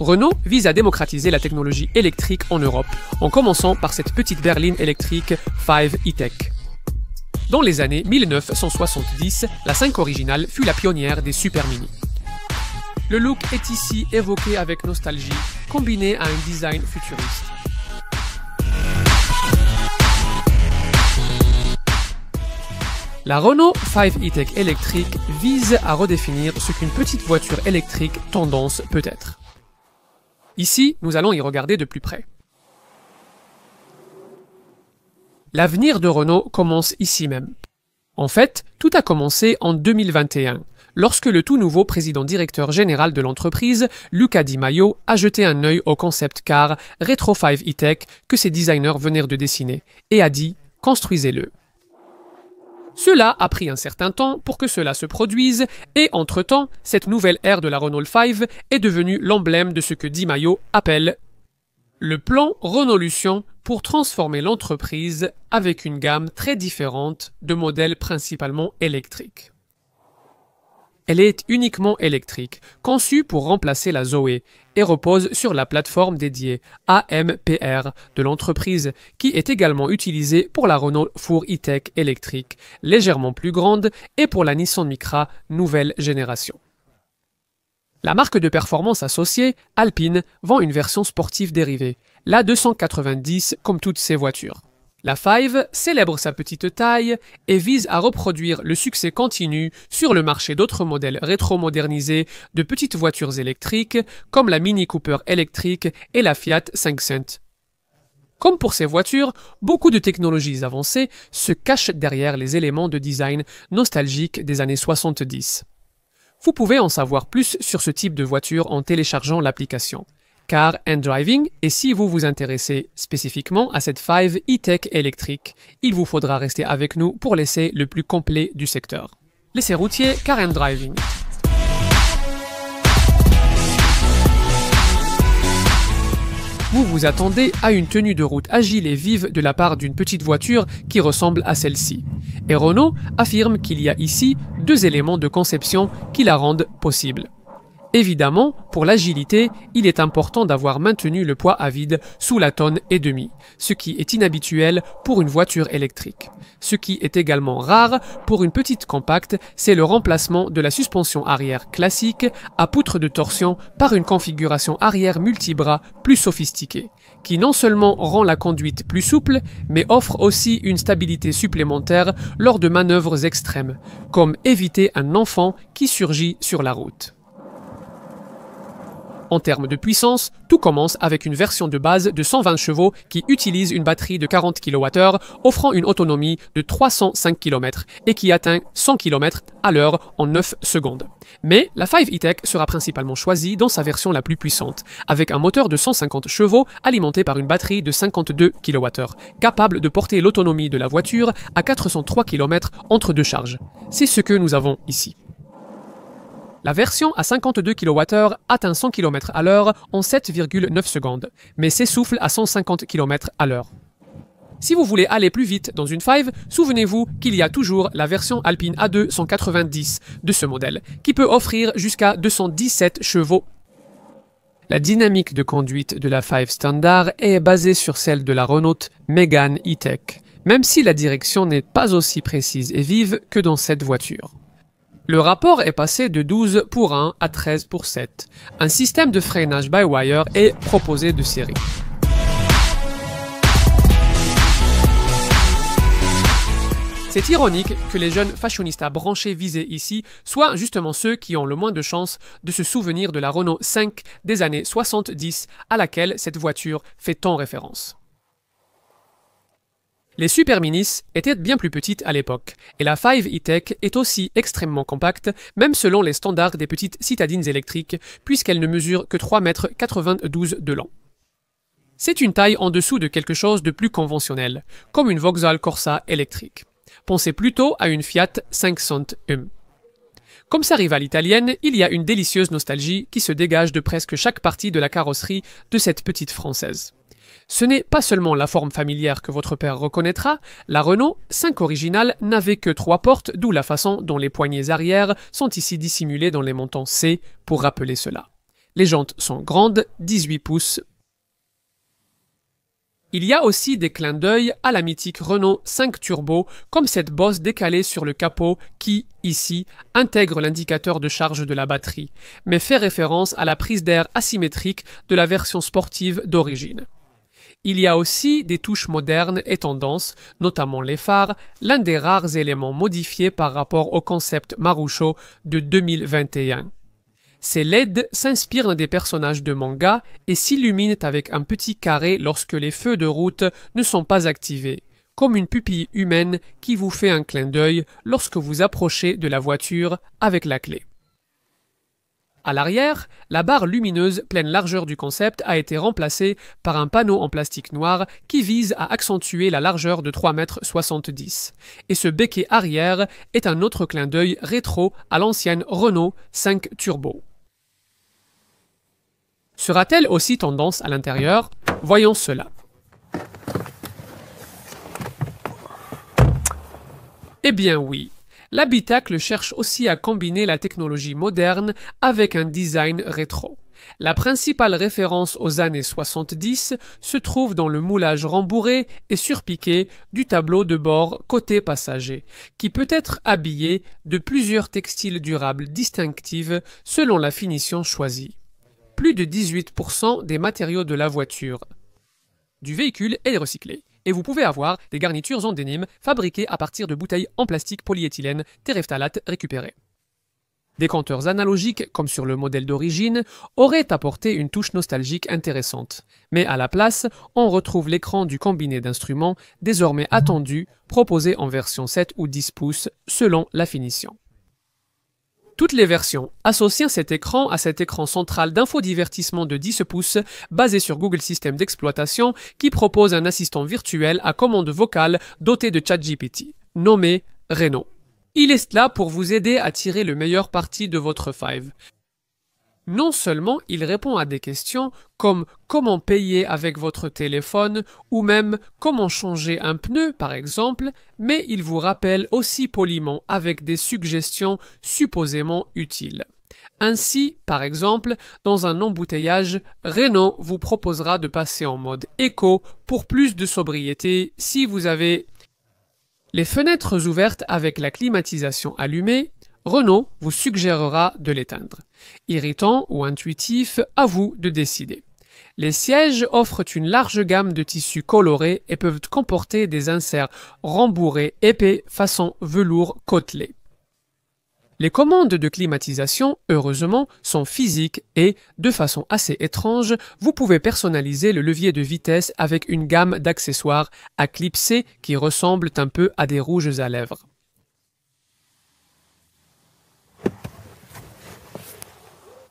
Renault vise à démocratiser la technologie électrique en Europe, en commençant par cette petite berline électrique 5 E-Tech. Dans les années 1970, la 5 originale fut la pionnière des Super Mini. Le look est ici évoqué avec nostalgie, combiné à un design futuriste. La Renault 5 E-Tech électrique vise à redéfinir ce qu'une petite voiture électrique tendance peut être. Ici, nous allons y regarder de plus près. L'avenir de Renault commence ici même. En fait, tout a commencé en 2021, lorsque le tout nouveau président-directeur général de l'entreprise, Luca Di Maio, a jeté un œil au concept car Retro 5 E-Tech que ses designers venaient de dessiner, et a dit « construisez-le ». Cela a pris un certain temps pour que cela se produise, et entre-temps, cette nouvelle ère de la Renault 5 est devenue l'emblème de ce que Di Maio appelle le plan Renaulution pour transformer l'entreprise avec une gamme très différente de modèles principalement électriques. Elle est uniquement électrique, conçue pour remplacer la Zoé et repose sur la plateforme dédiée AMPR de l'entreprise qui est également utilisée pour la Renault 4 E-Tech électrique, légèrement plus grande, et pour la Nissan Micra nouvelle génération. La marque de performance associée, Alpine, vend une version sportive dérivée, la 290 comme toutes ses voitures. La 5 célèbre sa petite taille et vise à reproduire le succès continu sur le marché d'autres modèles rétro-modernisés de petites voitures électriques comme la Mini Cooper électrique et la Fiat 500. Comme pour ces voitures, beaucoup de technologies avancées se cachent derrière les éléments de design nostalgiques des années 70. Vous pouvez en savoir plus sur ce type de voiture en téléchargeant l'application Car and Driving, et si vous vous intéressez spécifiquement à cette 5 E-Tech électrique, il vous faudra rester avec nous pour l'essai le plus complet du secteur. L'essai routier Car and Driving. Vous vous attendez à une tenue de route agile et vive de la part d'une petite voiture qui ressemble à celle-ci. Et Renault affirme qu'il y a ici deux éléments de conception qui la rendent possible. Évidemment, pour l'agilité, il est important d'avoir maintenu le poids à vide sous la tonne et demie, ce qui est inhabituel pour une voiture électrique. Ce qui est également rare pour une petite compacte, c'est le remplacement de la suspension arrière classique à poutre de torsion par une configuration arrière multibras plus sophistiquée, qui non seulement rend la conduite plus souple, mais offre aussi une stabilité supplémentaire lors de manœuvres extrêmes, comme éviter un enfant qui surgit sur la route. En termes de puissance, tout commence avec une version de base de 120 chevaux qui utilise une batterie de 40 kWh, offrant une autonomie de 305 km et qui atteint 100 km à l'heure en 9 secondes. Mais la 5 E-Tech sera principalement choisie dans sa version la plus puissante, avec un moteur de 150 chevaux alimenté par une batterie de 52 kWh, capable de porter l'autonomie de la voiture à 403 km entre deux charges. C'est ce que nous avons ici. La version à 52 kWh atteint 100 km à l'heure en 7,9 secondes, mais s'essouffle à 150 km à l'heure. Si vous voulez aller plus vite dans une 5, souvenez-vous qu'il y a toujours la version Alpine A2 190 de ce modèle, qui peut offrir jusqu'à 217 chevaux. La dynamique de conduite de la 5 standard est basée sur celle de la Renault Megane E-Tech, même si la direction n'est pas aussi précise et vive que dans cette voiture. Le rapport est passé de 12 pour 1 à 13 pour 7. Un système de freinage by-wire est proposé de série. C'est ironique que les jeunes fashionistas branchés visés ici soient justement ceux qui ont le moins de chances de se souvenir de la Renault 5 des années 70 à laquelle cette voiture fait tant référence. Les Super Minis étaient bien plus petites à l'époque, et la 5 E-Tech est aussi extrêmement compacte, même selon les standards des petites citadines électriques, puisqu'elle ne mesure que 3,92 m de long. C'est une taille en dessous de quelque chose de plus conventionnel, comme une Vauxhall Corsa électrique. Pensez plutôt à une Fiat 500 M. Comme sa rivale italienne, il y a une délicieuse nostalgie qui se dégage de presque chaque partie de la carrosserie de cette petite française. Ce n'est pas seulement la forme familière que votre père reconnaîtra, la Renault 5 originale n'avait que 3 portes, d'où la façon dont les poignées arrière sont ici dissimulées dans les montants C pour rappeler cela. Les jantes sont grandes, 18 pouces. Il y a aussi des clins d'œil à la mythique Renault 5 Turbo, comme cette bosse décalée sur le capot qui, ici, intègre l'indicateur de charge de la batterie, mais fait référence à la prise d'air asymétrique de la version sportive d'origine. Il y a aussi des touches modernes et tendances, notamment les phares, l'un des rares éléments modifiés par rapport au concept Marusho de 2021. Ces LED s'inspirent des personnages de manga et s'illuminent avec un petit carré lorsque les feux de route ne sont pas activés, comme une pupille humaine qui vous fait un clin d'œil lorsque vous approchez de la voiture avec la clé. À l'arrière, la barre lumineuse pleine largeur du concept a été remplacée par un panneau en plastique noir qui vise à accentuer la largeur de 3,70 m. Et ce béquet arrière est un autre clin d'œil rétro à l'ancienne Renault 5 Turbo. Sera-t-elle aussi tendance à l'intérieur? Voyons cela. Eh bien oui. L'habitacle cherche aussi à combiner la technologie moderne avec un design rétro. La principale référence aux années 70 se trouve dans le moulage rembourré et surpiqué du tableau de bord côté passager, qui peut être habillé de plusieurs textiles durables distinctifs selon la finition choisie. Plus de 18% des matériaux de la voiture du véhicule est recyclé. Et vous pouvez avoir des garnitures en dénime fabriquées à partir de bouteilles en plastique polyéthylène téréphtalate récupérées. Des compteurs analogiques, comme sur le modèle d'origine, auraient apporté une touche nostalgique intéressante. Mais à la place, on retrouve l'écran du combiné d'instruments, désormais attendu, proposé en version 7 ou 10 pouces, selon la finition. Toutes les versions associent cet écran à cet écran central d'infodivertissement de 10 pouces basé sur Google System d'exploitation qui propose un assistant virtuel à commande vocale doté de ChatGPT, nommé Reno. Il est là pour vous aider à tirer le meilleur parti de votre Five. Non seulement il répond à des questions comme comment payer avec votre téléphone ou même comment changer un pneu par exemple, mais il vous rappelle aussi poliment avec des suggestions supposément utiles. Ainsi, par exemple, dans un embouteillage, Renault vous proposera de passer en mode éco pour plus de sobriété si vous avez les fenêtres ouvertes avec la climatisation allumée. Renault vous suggérera de l'éteindre. Irritant ou intuitif, à vous de décider. Les sièges offrent une large gamme de tissus colorés et peuvent comporter des inserts rembourrés épais façon velours côtelé. Les commandes de climatisation, heureusement, sont physiques et, de façon assez étrange, vous pouvez personnaliser le levier de vitesse avec une gamme d'accessoires à clipser qui ressemblent un peu à des rouges à lèvres.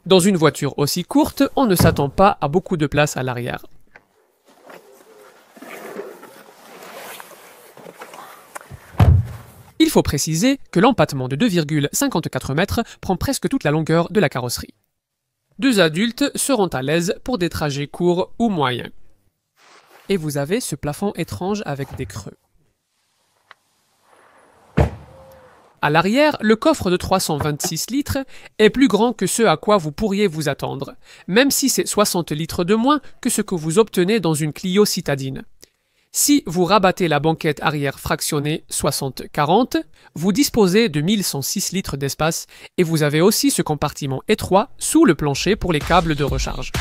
Dans une voiture aussi courte, on ne s'attend pas à beaucoup de place à l'arrière. Il faut préciser que l'empattement de 2,54 mètres prend presque toute la longueur de la carrosserie. Deux adultes seront à l'aise pour des trajets courts ou moyens. Et vous avez ce plafond étrange avec des creux. À l'arrière, le coffre de 326 litres est plus grand que ce à quoi vous pourriez vous attendre, même si c'est 60 litres de moins que ce que vous obtenez dans une Clio citadine. Si vous rabattez la banquette arrière fractionnée 60-40, vous disposez de 1106 litres d'espace et vous avez aussi ce compartiment étroit sous le plancher pour les câbles de recharge.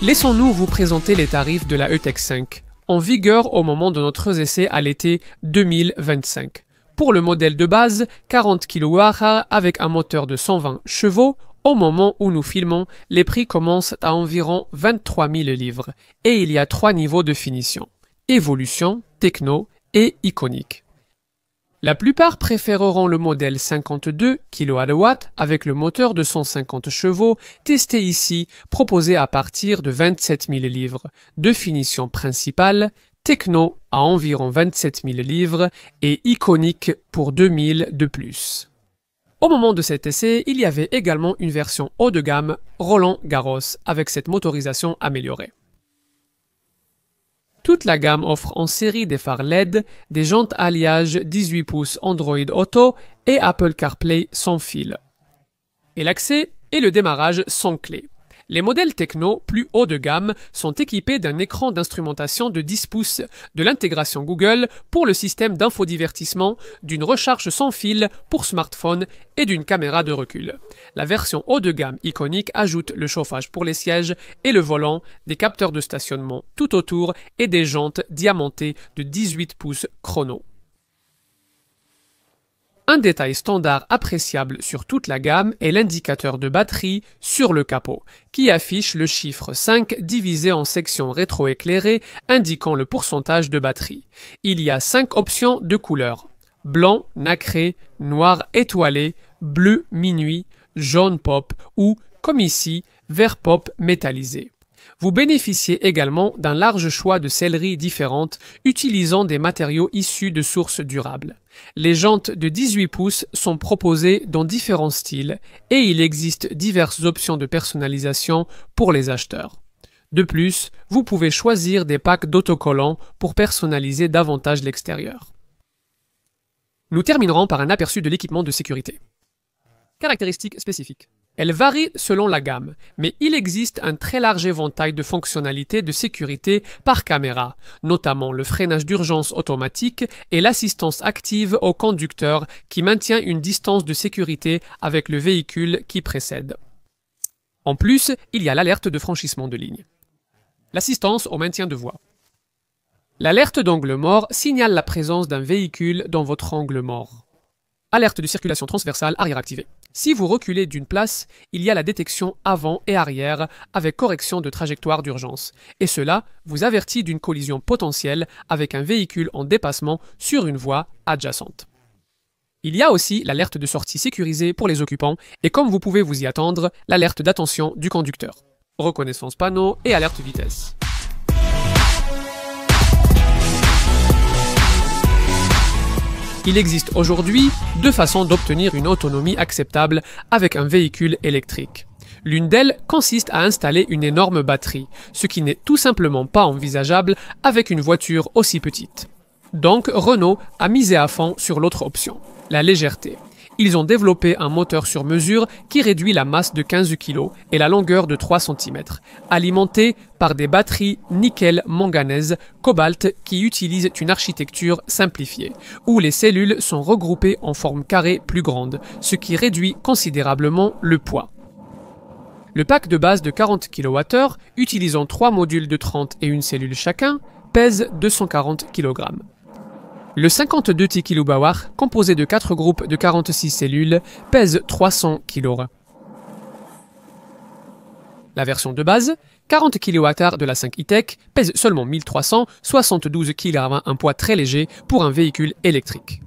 Laissons-nous vous présenter les tarifs de la E-Tech 5. En vigueur au moment de notre essai à l'été 2025. Pour le modèle de base, 40 kWh avec un moteur de 120 chevaux, au moment où nous filmons, les prix commencent à environ 23 000 livres et il y a 3 niveaux de finition, évolution, techno et iconique. La plupart préféreront le modèle 52 kW avec le moteur de 150 chevaux, testé ici, proposé à partir de 27 000 livres, de finition principale, techno à environ 27 000 livres et iconique pour 2 000 de plus. Au moment de cet essai, il y avait également une version haut de gamme Roland Garros avec cette motorisation améliorée. Toute la gamme offre en série des phares LED, des jantes alliage 18 pouces Android Auto et Apple CarPlay sans fil. Et l'accès et le démarrage sans clé. Les modèles techno plus haut de gamme sont équipés d'un écran d'instrumentation de 10 pouces, de l'intégration Google pour le système d'infodivertissement, d'une recharge sans fil pour smartphone et d'une caméra de recul. La version haut de gamme iconique ajoute le chauffage pour les sièges et le volant, des capteurs de stationnement tout autour et des jantes diamantées de 18 pouces chrono. Un détail standard appréciable sur toute la gamme est l'indicateur de batterie sur le capot, qui affiche le chiffre 5 divisé en sections rétroéclairées indiquant le pourcentage de batterie. Il y a 5 options de couleurs: blanc, nacré, noir étoilé, bleu minuit, jaune pop ou, comme ici, vert pop métallisé. Vous bénéficiez également d'un large choix de selleries différentes utilisant des matériaux issus de sources durables. Les jantes de 18 pouces sont proposées dans différents styles et il existe diverses options de personnalisation pour les acheteurs. De plus, vous pouvez choisir des packs d'autocollants pour personnaliser davantage l'extérieur. Nous terminerons par un aperçu de l'équipement de sécurité. Caractéristiques spécifiques. Elle varie selon la gamme, mais il existe un très large éventail de fonctionnalités de sécurité par caméra, notamment le freinage d'urgence automatique et l'assistance active au conducteur qui maintient une distance de sécurité avec le véhicule qui précède. En plus, il y a l'alerte de franchissement de ligne. L'assistance au maintien de voie. L'alerte d'angle mort signale la présence d'un véhicule dans votre angle mort. Alerte de circulation transversale arrière activée. Si vous reculez d'une place, il y a la détection avant et arrière avec correction de trajectoire d'urgence, et cela vous avertit d'une collision potentielle avec un véhicule en dépassement sur une voie adjacente. Il y a aussi l'alerte de sortie sécurisée pour les occupants et comme vous pouvez vous y attendre, l'alerte d'attention du conducteur. Reconnaissance panneau et alerte vitesse. Il existe aujourd'hui deux façons d'obtenir une autonomie acceptable avec un véhicule électrique. L'une d'elles consiste à installer une énorme batterie, ce qui n'est tout simplement pas envisageable avec une voiture aussi petite. Donc Renault a misé à fond sur l'autre option, la légèreté. Ils ont développé un moteur sur mesure qui réduit la masse de 15 kg et la longueur de 3 cm, alimenté par des batteries nickel-manganèse cobalt qui utilisent une architecture simplifiée, où les cellules sont regroupées en forme carrée plus grande, ce qui réduit considérablement le poids. Le pack de base de 40 kWh, utilisant 3 modules de 30 et une cellule chacun, pèse 240 kg. Le 52 kWh, composé de 4 groupes de 46 cellules, pèse 300 kg. La version de base, 40 kWh de la 5 e-Tech, pèse seulement 1372 kg, un poids très léger pour un véhicule électrique.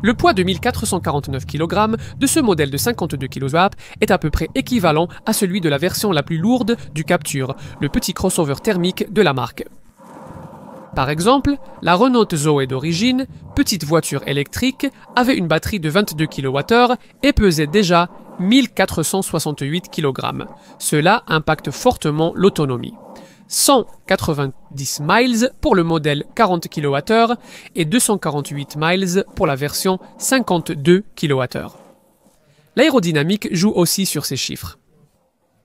Le poids de 1449 kg de ce modèle de 52 kW est à peu près équivalent à celui de la version la plus lourde du Captur, le petit crossover thermique de la marque. Par exemple, la Renault Zoe d'origine, petite voiture électrique, avait une batterie de 22 kWh et pesait déjà 1468 kg. Cela impacte fortement l'autonomie. 190 miles pour le modèle 40 kWh et 248 miles pour la version 52 kWh. L'aérodynamique joue aussi sur ces chiffres.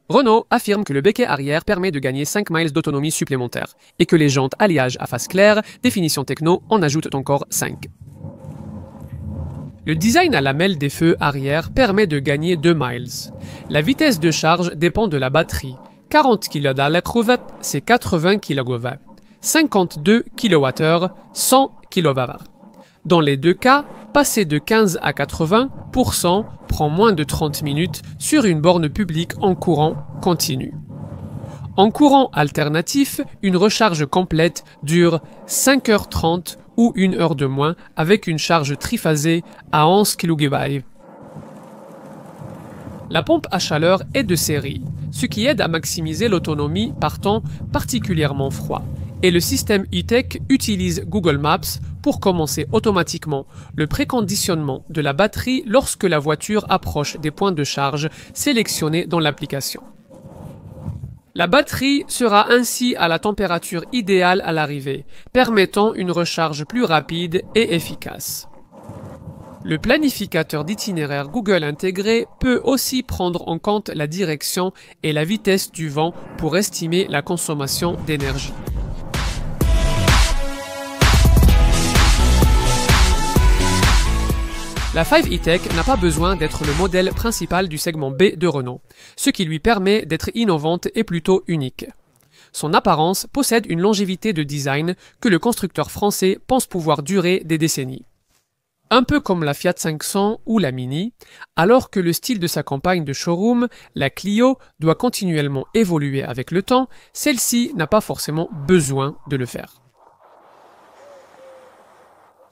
Renault affirme que le becquet arrière permet de gagner 5 miles d'autonomie supplémentaire et que les jantes alliage à face claire, définition techno, en ajoutent encore 5. Le design à lamelles des feux arrière permet de gagner 2 miles. La vitesse de charge dépend de la batterie. 40 kWh, c'est 80 kW. 52 kWh, 100 kWh. Dans les deux cas, passer de 15 à 80% prend moins de 30 minutes sur une borne publique en courant continu. En courant alternatif, une recharge complète dure 5h30 ou 1 heure de moins avec une charge triphasée à 11 kW. La pompe à chaleur est de série, ce qui aide à maximiser l'autonomie par temps particulièrement froid. Et le système e-Tech utilise Google Maps pour commencer automatiquement le préconditionnement de la batterie lorsque la voiture approche des points de charge sélectionnés dans l'application. La batterie sera ainsi à la température idéale à l'arrivée, permettant une recharge plus rapide et efficace. Le planificateur d'itinéraire Google intégré peut aussi prendre en compte la direction et la vitesse du vent pour estimer la consommation d'énergie. La 5 E-Tech n'a pas besoin d'être le modèle principal du segment B de Renault, ce qui lui permet d'être innovante et plutôt unique. Son apparence possède une longévité de design que le constructeur français pense pouvoir durer des décennies. Un peu comme la Fiat 500 ou la Mini, alors que le style de sa campagne de showroom, la Clio, doit continuellement évoluer avec le temps, celle-ci n'a pas forcément besoin de le faire.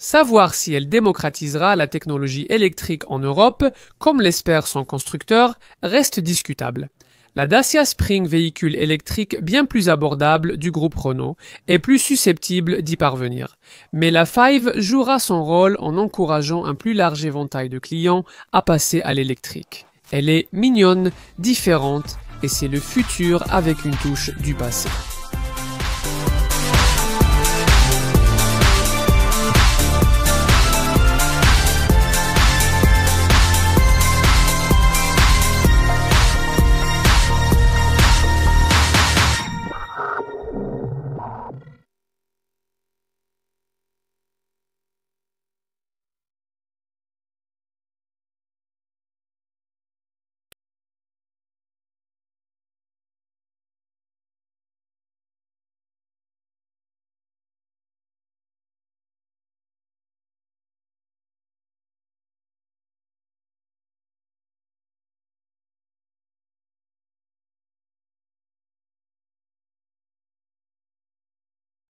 Savoir si elle démocratisera la technologie électrique en Europe, comme l'espère son constructeur, reste discutable. La Dacia Spring, véhicule électrique bien plus abordable du groupe Renault, est plus susceptible d'y parvenir. Mais la 5 jouera son rôle en encourageant un plus large éventail de clients à passer à l'électrique. Elle est mignonne, différente, et c'est le futur avec une touche du passé.